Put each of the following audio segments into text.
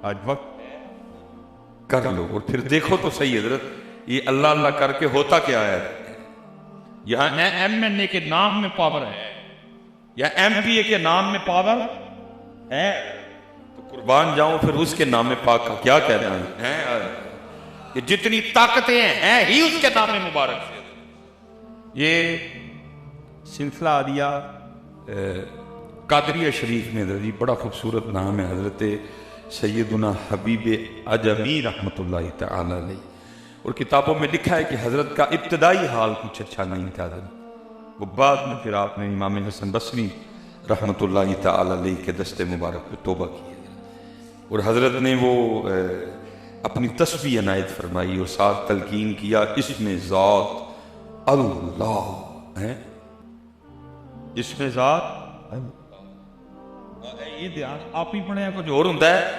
آج وقت کر لو اور پھر دیکھو تو صحیح حضرت یہ اللہ اللہ کر کے ہوتا کیا ہے. یہاں ایم این اے کے نام میں پاور ہے یا ایم پی اے کے نام میں پاور ہے تو قربان جاؤں پھر اس کے نام پاک کا کیا کہنا ہے. یہ جتنی طاقتیں ہیں ہی اس کے نام مبارک سے. یہ سلسلہ عالیہ قادریہ شریف میں حضرت بڑا خوبصورت نام ہے حضرت سیدنا حبیب عجمی رحمۃ اللہ تعالی علیہ. اور کتابوں میں لکھا ہے کہ حضرت کا ابتدائی حال کچھ اچھا نہیں تھا حضرت. وہ بعد میں پھر آپ نے امام حسن بصری رحمۃ اللہ تعالی علیہ کے دست مبارک پہ توبہ کی اور حضرت نے وہ اپنی تسبیح عنایت فرمائی اور ساتھ تلقین کیا اسم ذات اللہ ہے. اسم ذات یہ دھیان آپ ہی پڑھے کچھ اور ہوتا ہے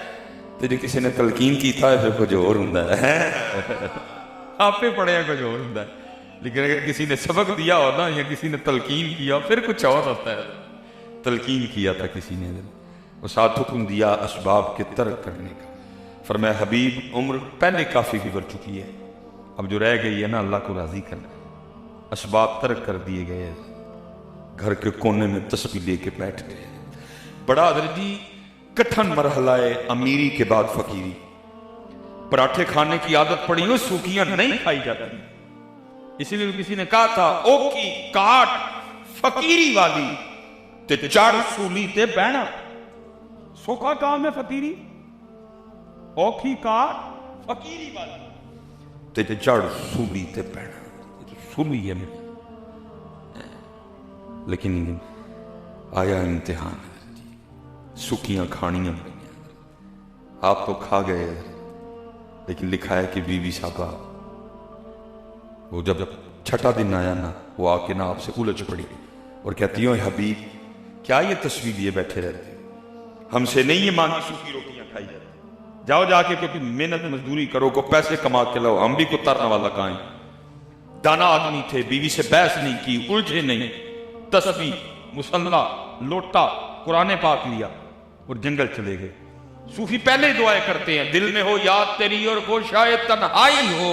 تو جو کسی نے تلقین کی تھا پھر کچھ اور ہوتا ہے. آپ ہی پڑھے کچھ اور ہوتا ہے لیکن اگر کسی نے سبق دیا ہو نا یا کسی نے تلقین کیا پھر کچھ اور ہوتا ہے. تلقین کیا تھا کسی نے اور ساتھ حکم دیا اسباب کے ترک کرنے کا. فرمایا حبیب عمر پہلے کافی گزر چکی ہے اب جو رہ گئی ہے نا اللہ کو راضی کرنا. اسباب ترک کر دیے گئے گھر کے کونے میں تسبیح لے کے بیٹھ گئے. بڑا حضرت جی کٹھن مرحلہ ہے امیری کے بعد فقیری. پراٹھے کھانے کی عادت پڑی ہو سوکیاں نہیں کھائی جاتی اسی لیے کسی نے کہا تھا او کی کاٹ فقیری والی تے چڑ سولی تے بہنا. سوکھا کام ہے فقیری او کی کاٹ فقیری والی تے چڑ سولی تے بہنا. سولی ہے لیکن آیا امتحان سکیاں کھانیاں آپ تو کھا گئے لیکن لکھا ہے کہ بی بی صاحبہ وہ جب چھٹا دن آیا نا وہ آ کے نا آپ سے الجھ پڑی اور کہتی ہوں حبیب کیا یہ تصویر لیے بیٹھے رہتے ہم سے نہیں یہ مانگی سوکھی روٹیاں کھائی جاتی. جاؤ جا کے کیونکہ محنت مزدوری کرو کو پیسے کما کے لاؤ. ہم بھی کو ترنا والا کائیں دانا آدمی تھے بیوی سے بحث نہیں کی الجھے نہیں. تسبیح مصلہ لوٹا قرآن پاک لیا اور جنگل چلے گئے. صوفی پہلے دعائیں کرتے ہیں دل میں ہو یاد تیری اور گوشائے تنہائی ہو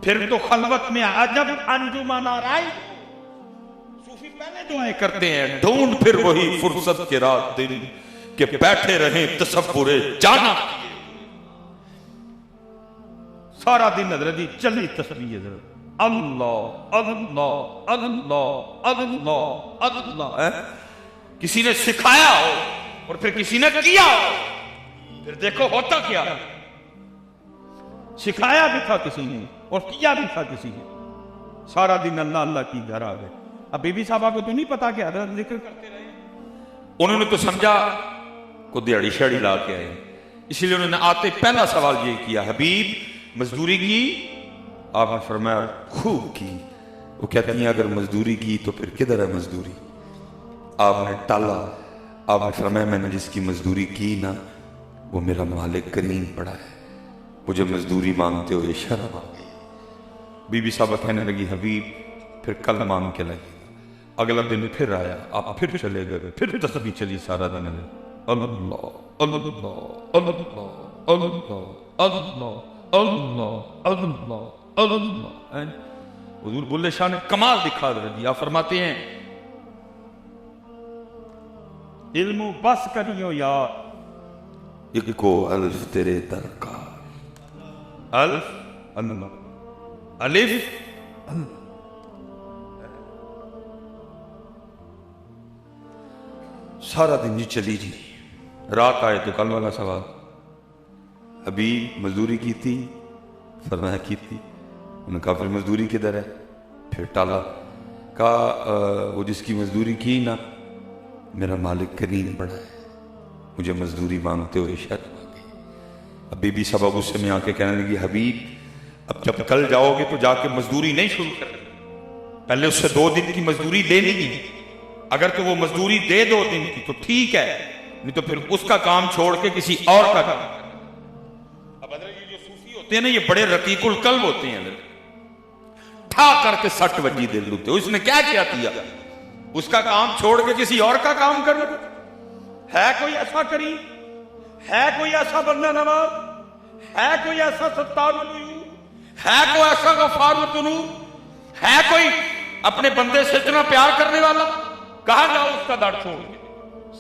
پھر تو خلوت میں عجب انجمن آرائی. صوفی پہلے دعائیں کرتے ہیں ڈھونڈ پھر وہی فرصت کے رات دن کہ بیٹھے رہیں تصور جانا. سارا دن حضرت جی چلی تسبیح حضرت اللہ اللہ اللہ اللہ اللہ. کسی نے سکھایا ہو اور پھر کسی نے کیا ہو پھر دیکھو ہوتا کیا. سکھایا بھی تھا کسی نے اور کیا بھی تھا کسی نے. سارا دن اللہ اللہ کی گھر آ گئے. اب بی بی صاحبہ کو تو نہیں پتا کہ حضرت ذکر کرتے رہے. انہوں نے تو سمجھا کو دیہڑی شیڑی لا کے آئے اس لیے انہوں نے آتے پہلا سوال یہ کیا حبیب مزدوری کی. آپ نے فرمایا خوب کی. وہ کہتی ہیں اگر مزدوری کی تو پھر کدھر ہے مزدوری. آپ نے ٹالا. آپ نے فرمایا میں نے جس کی مزدوری کی نا وہ میرا مالک کریم پڑا ہے مجھے مزدوری مانگتے ہوئے شرم آ گئی. بی بی صاحبہ کہنے لگی حبیب پھر کل مانگ کے لگی. اگلا دن پھر آیا آپ پھر چلے گئے پھر تسبیح چلی سارا دن اللہ اللہ اللہ اللہ اللہ اللہ اللہ. حضور بلے شاہ نے کمال دکھا دیا. فرماتے ہیں علم بس کریو یار ایک کو الف تیرے درکار الف اللہ الف سارا دن جی چلی جی. رات آئے تو کل والا سوال ابھی مزدوری کی تھی فرمایا کی تھی. انہوں نے کہا پھر مزدوری کدھر ہے پھر ٹالا. کہا وہ جس کی مزدوری کی نا میرا مالک کریم بڑا ہے مجھے مزدوری مانگتے ہوئے شرم آ گئی. اب بی بی صاحبہ غصے میں آ کے کہنے لگی حبیب اب جب کل جاؤ گے تو جا کے مزدوری نہیں شروع کریں پہلے اس سے 2 دن کی مزدوری لینی ہے. اگر تو وہ مزدوری دے 2 دن کی تو ٹھیک ہے نہیں تو پھر اس کا کام چھوڑ کے کسی اور کا کام. اب حضرت یہ جو صوفی ہوتے ہیں نا یہ بڑے رقیق القلب ہوتے ہیں. ٹھا کر کے سٹ وجی دل ہوتے. اس نے کیا کیا اس کا کام چھوڑ کے کسی اور کا کام کر ہے کوئی ایسا کریم ہے کوئی ایسا بندہ نواز؟ ہے کوئی ایسا ستار العیوب؟ ہے کوئی ایسا غفار الذنوب؟ ہے کوئی اپنے بندے سے اتنا پیار کرنے والا؟ کہاں جاؤ اس کا در چھوڑ کے؟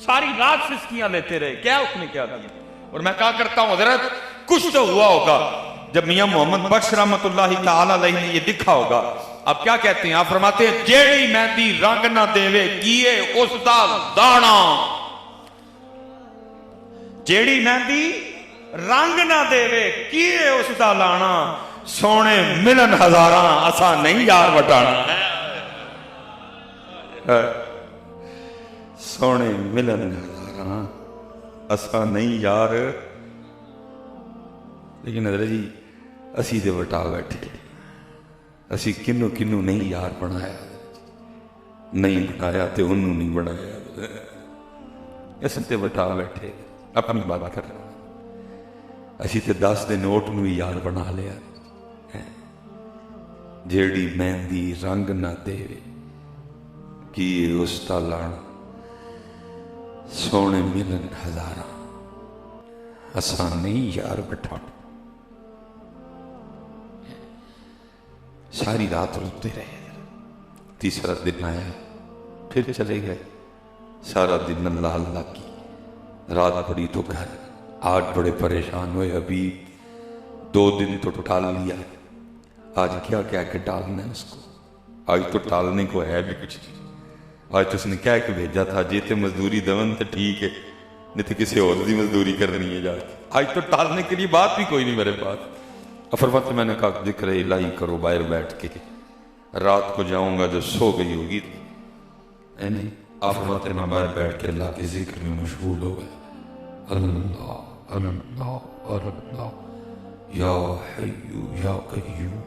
ساری رات سسکیاں لیتے رہے، کیا اس نے کیا دیا؟ اور میں کہا کرتا ہوں حضرت کچھ تو ہوا ہوگا جب میاں محمد بخش رحمت اللہ تعالی علیہ نے یہ دکھا ہوگا۔ اب کیا کہتے ہیں؟ آپ فرماتے ہیں جیڑی مہندی رنگ نہ دیوے کیے اس دا دانا، جیڑی مہندی رنگ نہ دیوے کیے اس دا لانا، سونے ملن ہزاراں اساں نہیں یار وٹانا، سونے ملن ہزاراں اساں نہیں یار۔ لیکن حضرت جی اسی دے وٹا بیٹھے، اسی کنو کنو نہیں یار بنایا، نہیں بنایا تے انہوں نہیں بنایا، اس تے وٹا بیٹھے اپنی بات کر رہا۔ اسی تے 10 دے نوٹ نو یار بنا لیا۔ جیڑی مہندی رنگ نہ دے کی اس دا لانا، سونے ملن ہزاراں اساں نہیں یار بٹھا۔ ساری رات روتے رہے، تیسرا دن آیا پھر چلے گئے، سارا دن اللہ اللہ کی، رات پڑی تو گھر، آج بڑے پریشان ہوئے، ابھی 2 دن تو ٹال لیا، آج کیا کیا کہ ٹالنا ہے اس کو؟ آج تو ٹالنے کو ہے بھی کچھ نہیں۔ آج تو اس نے کہہ کے بھیجا تھا جیتے مزدوری دون تو ٹھیک ہے، نہیں تو کسی اور دی مزدوری کرنی ہے جا کے۔ آج تو ٹالنے کے لیے بات بھی کوئی نہیں میرے پاس۔ فرماتے میں نے کہا ذکر الہی کرو باہر بیٹھ کے، رات کو جاؤں گا جو سو گئی ہوگی۔ فرماتے میں باہر بیٹھ کے اللہ کے ذکر میں مشغول ہو گئے، اللہ اللہ اللہ یا حی یا قیوم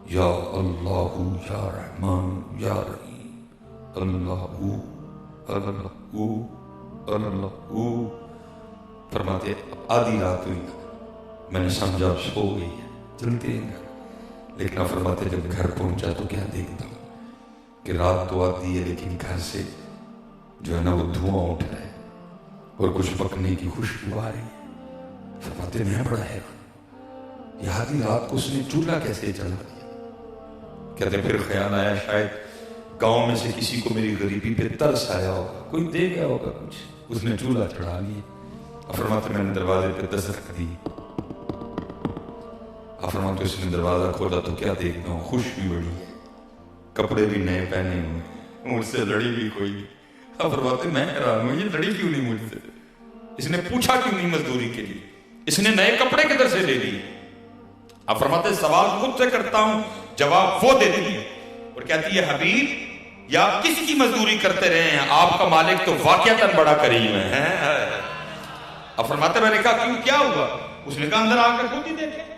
یا اللہ یا رحمان یا رحیم، اللہ اللہ اللہ۔ فرماتے آدھی رات ہوئی، میں نے سمجھا سو گئی ہے، چلتے ہیں گھر۔ لیکن فرماتے جب گھر پہنچا تو کیا دیکھتا ہوں کہ رات تو آتی ہے لیکن گھر سے جو ہے نا وہ دھواں اٹھ رہا ہے اور کچھ پکنے کی خوشبو آ رہی ہے۔ فرماتے میں بڑا حیران، یہ آدھی رات کو اس نے چولہا کیسے جلا دیا؟ کہتے پھر خیال آیا شاید گاؤں میں سے کسی کو میری غریبی پہ ترس آیا ہوگا، کوئی دے گیا ہوگا کچھ، اس نے چولہا چڑھا لیا۔ فرماتے میں نے دروازے پہ دستک دی، فرماتے اس نے دروازہ کھولا تو کیا دیکھتا ہوں، خوش بھی بڑی ہے، کپڑے بھی نئے پہنے ہوئے، مجھ سے لڑی بھی کوئی نہیں۔ فرماتے میں حیران ہوں یہ لڑی کیوں نہیں مجھ سے؟ اس نے پوچھا کیوں نہیں مزدوری کے لیے؟ اس نے نئے کپڑے کدھر سے لے لیے؟ اب فرماتے سوال خود سے کرتا ہوں، جواب وہ دیتی ہے اور کہتی ہے حبیب یا کس کی مزدوری کرتے رہے ہیں، آپ کا مالک تو واقعتاً بڑا کریم ہے۔ اب فرماتے میں نے کہا کیوں کیا ہوا؟ اس نے کہا اندر آ کر خود ہی دیکھے۔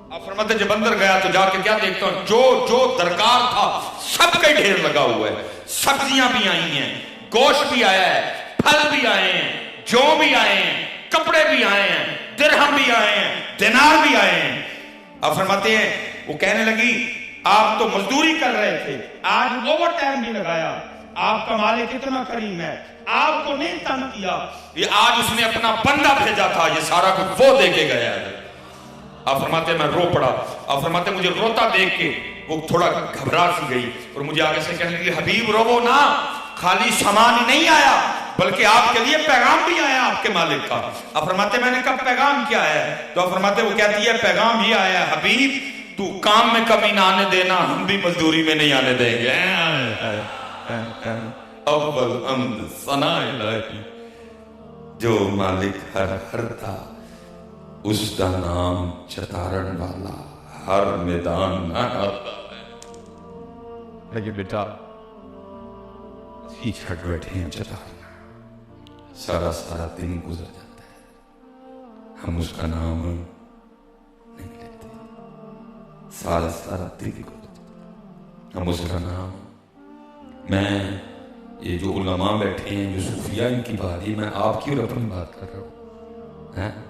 اب فرماتے جب اندر گیا تو جا کے کیا دیکھتا ہوں، جو جو درکار تھا سب کا ڈھیر لگا ہوا ہے، سبزیاں بھی آئی ہیں، گوشت بھی آیا ہے، پھل بھی آئے ہیں، جو بھی آئے ہیں، کپڑے بھی آئے ہیں، درہم بھی آئے ہیں، دینار بھی آئے ہیں۔ اب فرماتے ہیں وہ کہنے لگی آپ تو مزدوری کر رہے تھے، آج اوور ٹائم بھی لگایا، آپ کا مالک اتنا کریم ہے، آپ کو نہیں تنگ کیا، یہ آج اس نے اپنا بندہ بھیجا تھا، یہ سارا کچھ وہ دے کے گیا ہے۔ آپ فرماتے میں رو پڑا۔ آپ فرماتے مجھے روتا دیکھ کے وہ تھوڑا گھبرا سی گئی اور مجھے آگے سے کہنے لگی حبیب رو نا، خالی سامان ہی نہیں آیا بلکہ آپ کے لیے پیغام بھی آیا آپ کے مالک کا۔ آپ فرماتے میں نے کہا پیغام کیا ہے؟ تو آپ فرماتے وہ کہتی ہے پیغام یہ آیا ہے حبیب تو کام میں کمی نہ آنے دینا، ہم بھی مزدوری میں نہیں آنے دیں گے۔ اول حمد ثنا الہی، جو مالک ہر تھا اس دا نام چتارن والا ہر میدان نہ آتا ہے۔ لیکن بیٹا ہی چھٹ بیٹھے ہیں چتارن، سارا سارا دن گزر جاتا ہے، ہم اس کا نام نہیں لیتے، سارا سارا دن گزر جاتا ہے، ہم اس کا نام۔ میں یہ جو علماء بیٹھے ہیں جو صوفیاء ان کی بات ہے، میں آپ کی اور اپنی بات کر رہا ہوں،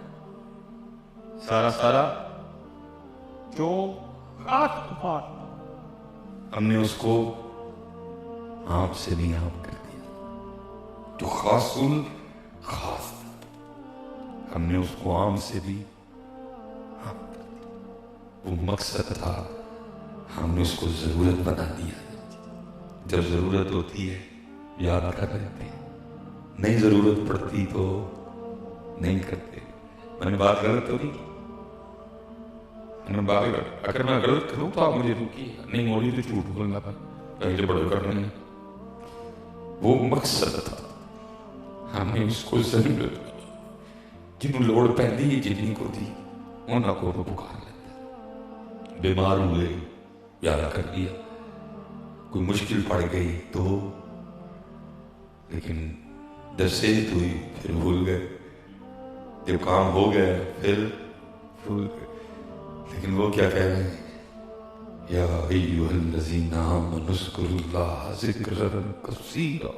سارا سارا جو خاص بات ہم نے اس کو آپ سے بھی آپ کر دیا، جو خاص خاص ہم نے اس کو عام سے بھی وہ مقصد تھا، ہم نے اس کو ضرورت بنا دیا. جب ضرورت ہوتی ہے یاد کر لیتے ہیں، نہیں ضرورت پڑتی تو نہیں کرتے. میں نے بات غلط تو نہیں، اگر میں غلط کروں تو آپ مجھے روکیے. نہیں موڑی تو جھوٹ بولنا تھا، پہلے بڑے کرنے ہیں. وہ مقصد تھا، ہم نے اس کو ضرورت جنہوں لوڑ پہنی جنہیں کو دی انہوں کو پکار لیتا. بیمار ہوئے یاد کر دیا، کوئی مشکل پڑ گئی تو، لیکن دسے تو ہی پھر بھول گئے. جب کام ہو گیا پھر بھول گئے. لیکن وہ کیا کہہ رہے ہیں؟ یا ایھا الذین آمنوا اذکروا اللہ ذکرا کثیرا.